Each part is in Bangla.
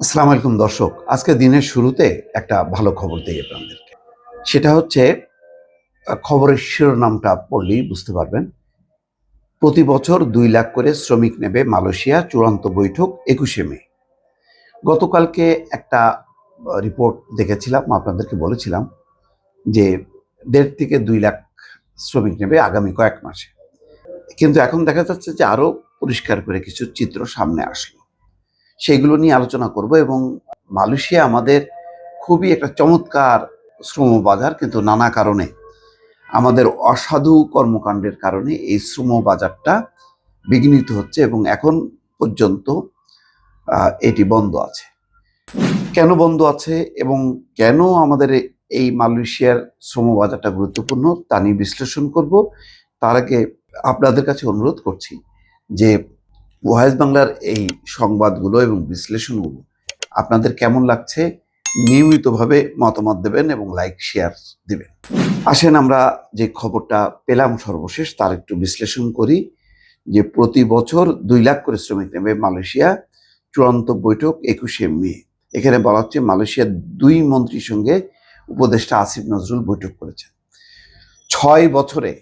আসসালামু আলাইকুম দর্শক, আজকে দিনের শুরুতে একটা ভালো খবর দিই আপনাদেরকে। সেটা হচ্ছে খবরের শিরোনামটা পড়লেই বুঝতে পারবেন। প্রতি বছর ২ লাখ করে শ্রমিক নেবে মালয়েশিয়া, চূড়ান্ত বৈঠক ২১শে মে। গতকালকে একটা রিপোর্ট দেখেছিলাম, আপনাদেরকে বলেছিলাম যে ১.৫ থেকে ২ লাখ শ্রমিক নেবে আগামী কয়েক মাসে। কিন্তু এখন দেখা যাচ্ছে যে আরো পরিষ্কার করে কিছু চিত্র সামনে আসলো। সেগুলো নিয়ে আলোচনা করব এবং মালয়েশিয়া আমাদের খুবই একটা চমৎকার শ্রম বাজার, কিন্তু নানা কারণে আমাদের অসাধু কর্মকাণ্ডের কারণে এই শ্রম বাজারটা বিঘ্নিত হচ্ছে এবং এখন পর্যন্ত এটি বন্ধ আছে। কেন বন্ধ আছে এবং কেন আমাদের এই মালয়েশিয়ার শ্রম বাজারটা গুরুত্বপূর্ণ তা নিয়ে বিশ্লেষণ করব। তার আগে আপনাদের কাছে অনুরোধ করছি যে ভয়েস বাংলার এই সংবাদগুলো এবং বিশ্লেষণগুলো আপনাদের কেমন লাগছে নিয়মিতভাবে মতামত দেবেন এবং লাইক শেয়ার দিবেন। আসেন আমরা যে খবরটা পেলাম সর্বশেষ তার একটু বিশ্লেষণ করি। যে প্রতি বছর ২ লাখ করে শ্রমিক নেবে মালয়েশিয়া, চূড়ান্ত বৈঠক ২১শে মে। এখানে বলা হচ্ছে মালয়েশিয়ার ২ মন্ত্রীর সঙ্গে উপদেষ্টা আসিফ নজরুল বৈঠক করেছেন। ৬ বছরে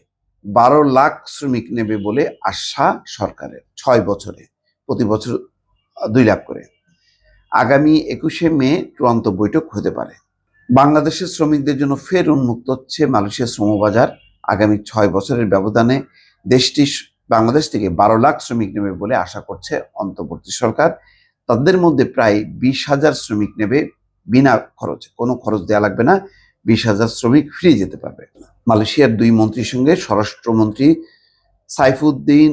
১২ লাখ শ্রমিক নেবে বলে আশা সরকারের। ৬ বছরে প্রতি বছর ২ লাখ করে। আগামী ২১শে মে চূড়ান্ত বৈঠক হতে পারে। বাংলাদেশের শ্রমিকদের জন্য ফের উন্মুক্ত হচ্ছে মালয়েশিয়ার শ্রমবাজার। আগামী ৬ বছরের ব্যবধানে দেশটি বাংলাদেশ থেকে ১২ লাখ শ্রমিক নেবে বলে আশা করছে অন্তর্বর্তী সরকার। তাদের মধ্যে প্রায় ২০,০০০ শ্রমিক নেবে বিনা খরচে, কোনো খরচ দেওয়া লাগবে না। ২০,০০০ শ্রমিক ফ্রি যেতে পারবে। মালয়েশিয়ার ২ মন্ত্রীর সঙ্গে স্বরাষ্ট্রমন্ত্রী সাইফুদ্দিন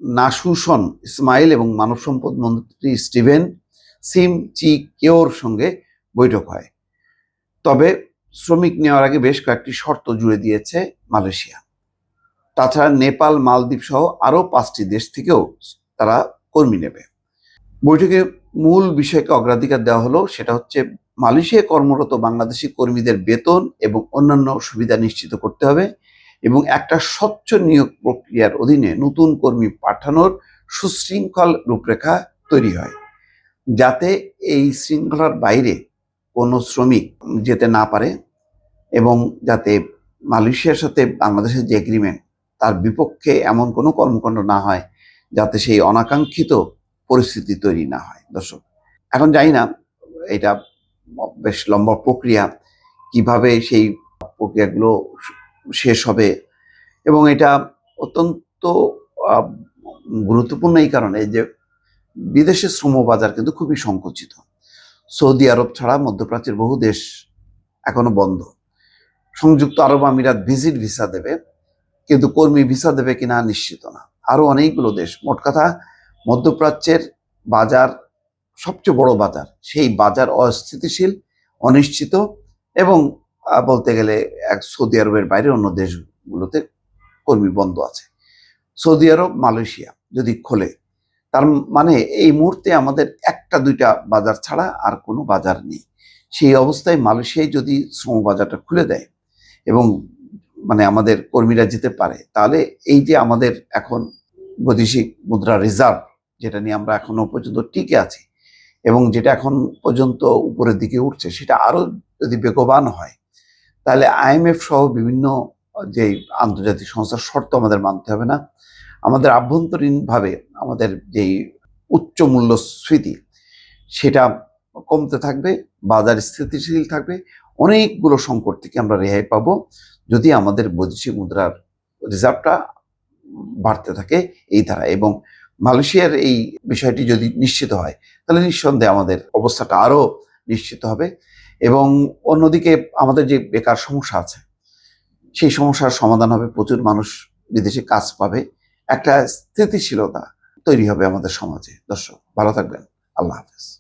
নাসুসন ইসমাইল এবং মানব সম্পদ মন্ত্রী স্টিভেন সিম চি কেওর সঙ্গে বৈঠক হয়। তবে শ্রমিক নেওয়ার আগে বেশ কয়েকটি শর্ত জুড়ে দিয়েছে মালয়েশিয়া। তাছাড়া নেপাল, মালদ্বীপ সহ আরও ৫টি দেশ থেকেও তারা কর্মী নেবে। বৈঠকে মূল বিষয়কে অগ্রাধিকার দেওয়া হলো, সেটা হচ্ছে মালয়েশিয়ায় কর্মরত বাংলাদেশি কর্মীদের বেতন এবং অন্যান্য সুবিধা নিশ্চিত করতে হবে এবং একটা স্বচ্ছ নিয়োগ প্রক্রিয়ার অধীনে নতুন কর্মী পাঠানোর সুশৃঙ্খল রূপরেখা তৈরি হয়, যাতে এই শৃঙ্খলার বাইরে কোনো শ্রমিক যেতে না পারে এবং যাতে মালয়েশিয়ার সাথে বাংলাদেশের যে এগ্রিমেন্ট তার বিপক্ষে এমন কোনো কর্মকাণ্ড না হয়, যাতে সেই অনাকাঙ্ক্ষিত পরিস্থিতি তৈরি না হয়। দর্শক, এখন জানি না এটা বেশ লম্বা প্রক্রিয়া, কিভাবে সেই প্রক্রিয়াগুলো শেষ হবে এবং এটা অত্যন্ত গুরুত্বপূর্ণ এই কারণে যে বিদেশের শ্রম বাজার কিন্তু খুবই সংকুচিত। সৌদি আরব ছাড়া মধ্যপ্রাচ্যের বহু দেশ এখনো বন্ধ। সংযুক্ত আরব আমিরাত ভিজিট ভিসা দেবে, কিন্তু কর্মী ভিসা দেবে কিনা নিশ্চিত না। আরো অনেকগুলো দেশ, মোট কথা মধ্যপ্রাচ্যের বাজার সবচেয়ে বড় বাজার, সেই বাজার অস্থিতিশীল, অনিশ্চিত এবং বলতে গেলে সৌদি আরবের বাইরে অন্য দেশগুলোতে কর্মী বন্ধ আছে। সৌদি আরব, মালয়েশিয়া যদি খোলে, তার মানে এই মুহূর্তে আমাদের একটা দুইটা বাজার ছাড়া আর কোনো বাজার নেই। সেই অবস্থায় মালয়েশিয়ায় যদি শ্রম বাজারটা খুলে দেয় এবং মানে আমাদের কর্মীরা যেতে পারে, তাহলে এই যে আমাদের এখন বৈদেশিক মুদ্রা রিজার্ভ, যেটা নিয়ে আমরা এখনো পর্যন্ত টিকে আছি এবং যেটা এখন পর্যন্ত উপরের দিকে উঠছে, সেটা আরো যদি বেগবান হয়, তাহলে আইএমএফ সহ বিভিন্ন যে আন্তর্জাতিক সংস্থার শর্ত আমাদের মানতে হবে না। আমাদের আভ্যন্তরীণভাবে আমাদের যেই উচ্চ মূল্যস্ফীতি সেটা কমতে থাকবে, বাজার স্থিতিশীল থাকবে, অনেকগুলো সংকট থেকে আমরা রেহাই পাবো যদি আমাদের বৈদেশিক মুদ্রার রিজার্ভটা বাড়তে থাকে এই ধারা। এবং মালয়েশিয়ার এই বিষয়টি যদি নিশ্চিত হয়, তাহলে নিঃসন্দেহে আমাদের অবস্থাটা আরো নিশ্চিত হবে এবং অন্যদিকে আমাদের যে বেকার সমস্যা আছে সেই সমস্যার সমাধান হবে, প্রচুর মানুষ বিদেশে কাজ পাবে, একটা স্থিতিশীলতা তৈরি হবে আমাদের সমাজে। দর্শক, ভালো থাকবেন। আল্লাহ হাফেজ।